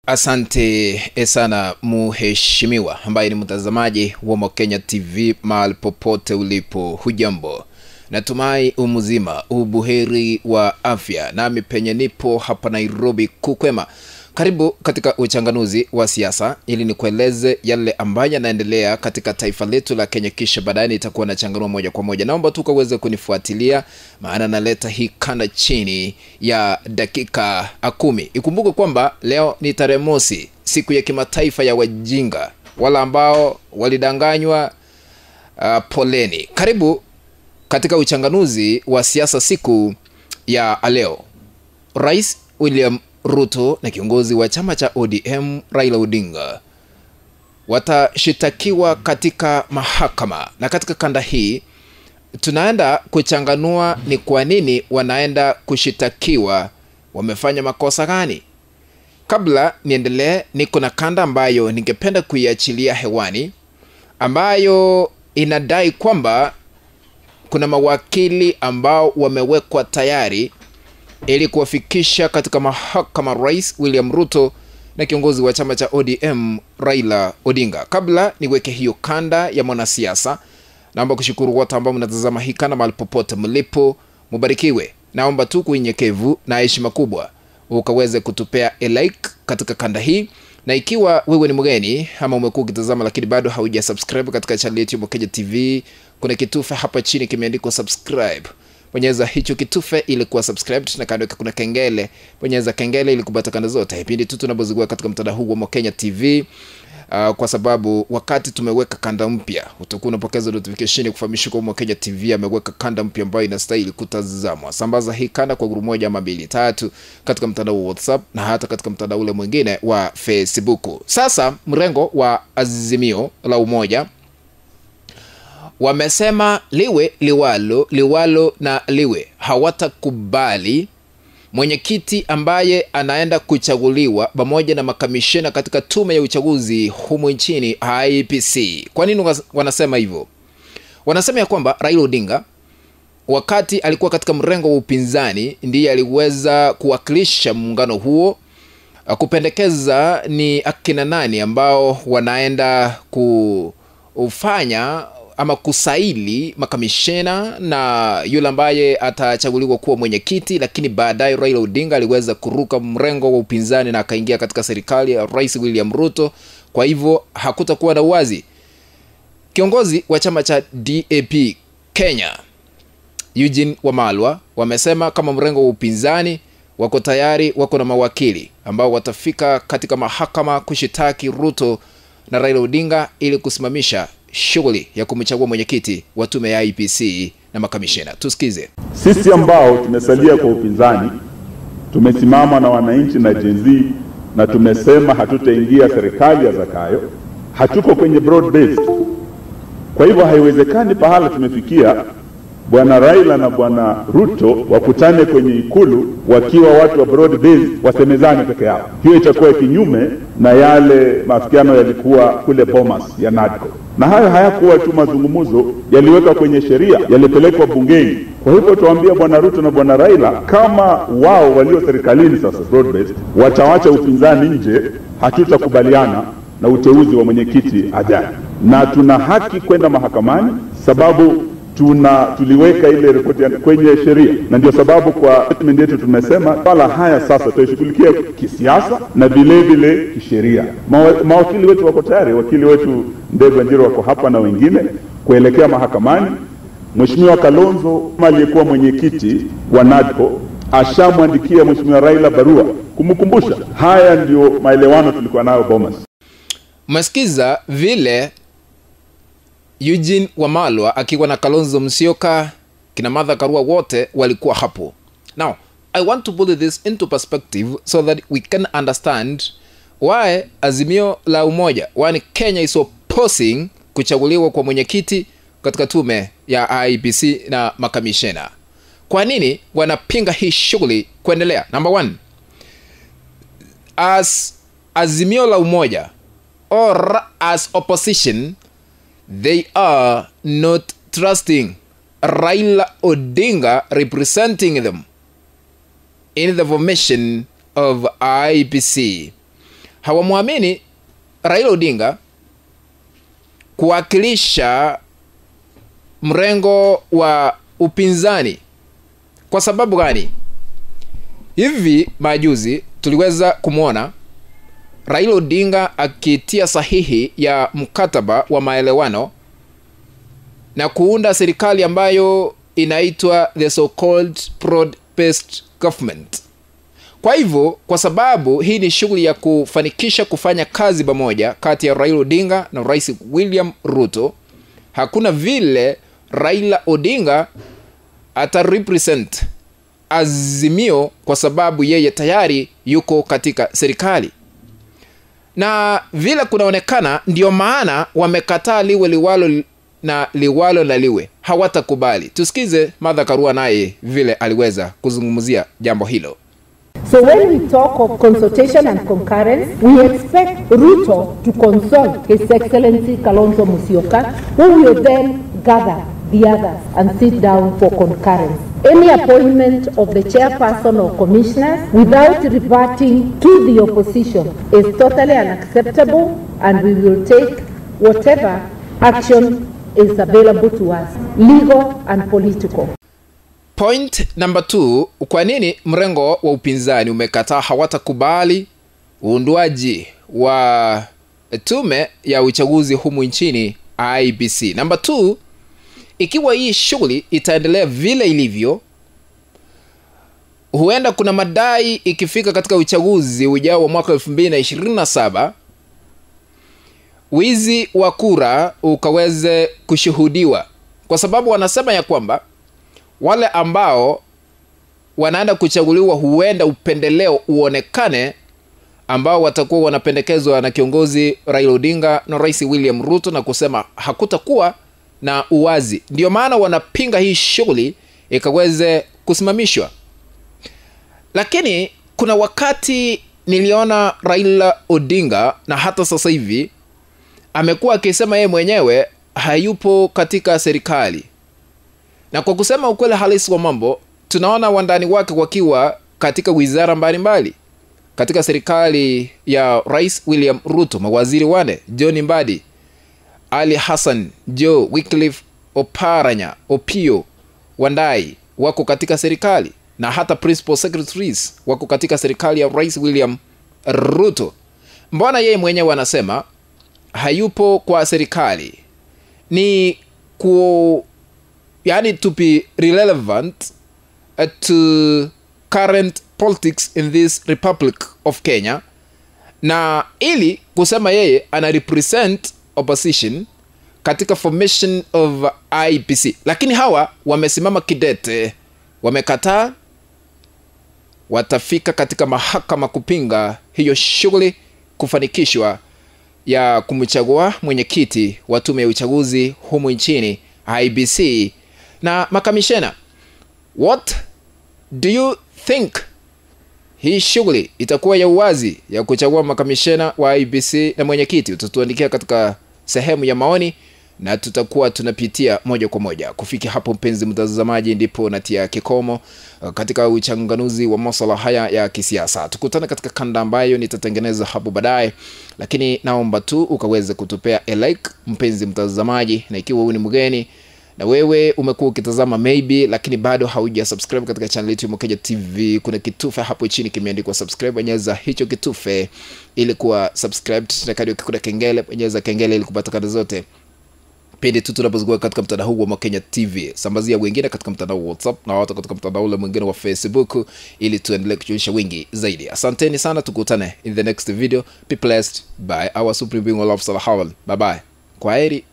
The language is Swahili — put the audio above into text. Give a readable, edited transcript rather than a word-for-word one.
Asante sana mheshimiwa ambaye ni mtazamaji wa Mokenya TV mahali popote ulipo, hujambo. Natumai umzima, ubuheri wa afya. Nami penye nipo hapa Nairobi kukwema. Karibu katika uchanganuzi wa siasa ili nikueleze yale ambayo yanaendelea katika taifa letu la Kenya, kisha baadaye nitakuwa na changanua moja kwa moja. Naomba tu uweze kunifuatilia maana naleta hii kanda chini ya dakika 10. Ikumbuke kwamba leo ni tarehe mosi, siku ya kimataifa ya wajinga, wala ambao walidanganywa. Poleni. Karibu katika uchanganuzi wa siasa siku ya leo. Rais William Ruto na kiongozi wa chama cha ODM Raila Odinga watashitakiwa katika mahakama, na katika kanda hii tunaenda kuchanganua ni kwa nini wanaenda kushitakiwa, wamefanya makosa gani. Kabla niendelee, niko na kanda ambayo ningependa kuiachilia hewani, ambayo inadai kwamba kuna mawakili ambao wamewekwa tayari ili kuwafikisha katika mahakama Rais William Ruto na kiongozi wa chama cha ODM Raila Odinga. Kabla niweke hiyo kanda ya mwanasiasa, naomba kushukuru wote ambao mnatazama hii kanda mahali popote mlipo, mubarikiwe. Naomba tu kwa unyenyekevu na heshima kubwa ukaweze kutupea like katika kanda hii, na ikiwa wewe ni mgeni ama umekuwa ukitazama lakini bado haujasubscribe katika channel yetu Mokenya TV, kuna kitufe hapa chini kimeandikwa subscribe. Bonyeza hicho kitufe ili kuwa subscribed, na kando yake kuna kengele. Bonyeza kengele ili kupata kanda zote pindi tu tunapozigua katika mtandao huu wa Mokenya TV. Kwa sababu wakati tumeweka kanda mpya utakuwa unapokeza notification kufahamishwa kwa Mokenya TV ameweka kanda mpya ambayo inastahili kutazamwa. Sambaza hii kanda kwa group moja ama 2 3 katika mtandao wa WhatsApp na hata katika mtandao ule mwingine wa Facebook. Sasa mrengo wa Azimio la Umoja wamesema liwe liwalo na liwe hawatakubali mwenyekiti ambaye anaenda kuchaguliwa pamoja na makamishina katika tume ya uchaguzi humu nchini IEBC. Kwa nini wanasema hivyo? Wanasema ya kwamba Raila Odinga wakati alikuwa katika mrengo wa upinzani ndiye aliweza kuwakilisha muungano huo, kupendekeza ni akina nani ambao wanaenda kufanya ama kusaili makamishena na yule ambaye atachaguliwa kuwa mwenyekiti. Lakini baadaye Raila Odinga aliweza kuruka mrengo wa upinzani na akaingia katika serikali ya Rais William Ruto. Kwa hivyo hakutakuwa na uwazi. Kiongozi wa chama cha DAP Kenya Eugene Wamalwa wamesema kama mrengo wa upinzani wako tayari, wako na mawakili ambao watafika katika mahakama kushitaki Ruto na Raila Odinga ili kusimamisha shughuli ya kumchagua mwenyekiti wa tume ya IEBC na makamishina. Tusikize. Sisi ambao tumesalia kwa upinzani tumesimama na wananchi na Gen Z na tumesema hatutaingia serikali ya Zakayo, hatuko kwenye broad based. Kwa hivyo haiwezekani pahala tumefikia Bwana Raila na Bwana Ruto wakutane kwenye ikulu wakiwa watu wa broad based wasemezane peke yao. Hiyo itakuwa kinyume na yale mafikiano yalikuwa kule Bomas ya NADCO. Na hayo hayakuwa tu mazungumzo, yaliweka kwenye sheria, yalipelekwa bungeni. Kwa hivyo tuambia Bwana Ruto na Bwana Raila kama wao walio serikalini sasa broad based watawacha upinzani nje, hatutakubaliana na uteuzi wa mwenyekiti ajaye. Na tuna haki kwenda mahakamani sababu tuliweka ile ripoti kwenye sheria, na ndio sababu kwa statement yetu tumesema wala haya sasa tutashughulikia kisiasa na vile vile kisheria. Mawakili wetu wako tayari, wakili wetu Ndegwa Njiro wako hapa na wengine kuelekea mahakamani. Mheshimiwa Kalonzo aliyekuwa mwenyekiti wa NADCO ashamwandikia Mheshimiwa Raila barua kumkumbusha. Haya ndio maelewano tulikuwa nayo Bomas. Masikiza vile Eugene Wamalwa akiwa na Kalonzo Musyoka, kina Martha Karua wote walikuwa hapo. Now, I want to put this into perspective so that we can understand why Azimio la Umoja, why Kenya is opposing kuchaguliwa kwa mwenyekiti katika tume ya IEBC na makamishena. Kwa nini wanapinga hii shughuli kuendelea? Number 1, as Azimio la Umoja or as opposition, they are not trusting Raila Odinga representing them in the formation of IEBC. hawamwamini Raila Odinga kuwakilisha mrengo wa upinzani. Kwa sababu gani? Hivi majuzi tuliweza kumuona Raila Odinga akitia sahihi ya mkataba wa maelewano na kuunda serikali ambayo inaitwa the so-called broad-based government. Kwa hivyo, kwa sababu hii ni shughuli ya kufanikisha kufanya kazi pamoja kati ya Raila Odinga na Rais William Ruto, hakuna vile Raila Odinga atarepresent Azimio kwa sababu yeye tayari yuko katika serikali. Na vile kunaonekana ndio maana wamekataa liwe liwalo na liwe. Hawatakubali. Tusikize Martha Karua naye vile aliweza kuzungumzia jambo hilo. So when we talk of consultation and concurrence, we expect Ruto to consult His Excellency Kalonzo Musyoka, who will then gather the others and sit down for concurrence. Any appointment of the chairperson or commissioners without reverting to the opposition is totally unacceptable, and we will take whatever action is available to us, legal and political. Point number 2, kwa nini mrengo wa upinzani umekataa hawatakubali uundwaji wa tume ya uchaguzi humu nchini IEBC. Number 2, ikiwa hii shughuli itaendelea vile ilivyo, huenda kuna madai ikifika katika uchaguzi ujao wa mwaka 2027 wizi wa kura ukaweze kushuhudiwa, kwa sababu wanasema ya kwamba wale ambao wanaenda kuchaguliwa huenda upendeleo uonekane ambao watakuwa wanapendekezwa na kiongozi Raila Odinga na Rais William Ruto, na kusema hakutakuwa na uwazi. Ndio maana wanapinga hii shughuli ikaweze kusimamishwa. Lakini kuna wakati niliona Raila Odinga, na hata sasa hivi amekuwa akisema yeye mwenyewe hayupo katika serikali. Na kwa kusema ukweli halisi wa mambo, tunaona wandani wake wakiwa katika wizara mbalimbali katika serikali ya Rais William Ruto. Mawaziri wane: John Mbadi, Ali Hassan, Joe, Wycliffe Oparanya, Opiyo Wandayi wako katika serikali, na hata principal secretaries wako katika serikali ya Rais William Ruto. Mbona yeye mwenyewe anasema hayupo kwa serikali? Ni to be relevant to current politics in this Republic of Kenya, na ili kusema yeye ana represent opposition katika formation of IEBC. Lakini hawa wamesimama kidete, wamekataa, watafika katika mahakama kupinga hiyo shughuli kufanikishwa ya kumchagua mwenyekiti wa tume ya uchaguzi humu nchini IEBC na makamishena. What do you think? Hii shughuli itakuwa ya uwazi ya kuchagua makamishena wa IEBC na mwenyekiti? Utatuandikia katika sehemu ya maoni na tutakuwa tunapitia moja kwa moja. Kufikia hapo, mpenzi mtazamaji, ndipo natia kikomo katika uchanganuzi wa masuala haya ya kisiasa. Tukutane katika kanda ambayo nitatengeneza hapo baadaye, lakini naomba tu ukaweze kutupea a like, mpenzi mtazamaji, na ikiwa wewe ni mgeni na wewe umekuwa ukitazama maybe lakini bado hauja subscribe katika channel yetu Mokenya TV, kuna kitufe hapo chini kimeandikwa subscribe. Bonyeza hicho kitufe ili kuwa subscribed, na kadi ukikuta kengele, bonyeza kengele ili kupata zote pindi tu tunapozungua katika mtandao huu wa Mokenya TV. Sambazia wengine katika mtandao wa WhatsApp na watu katika mtandao ule mwingine wa Facebook ili tuendelee kujulisha wengi zaidi. Asanteni sana, tukutane in the next video. Be blessed by our supreme being of love. Bye bye. Kwaheri.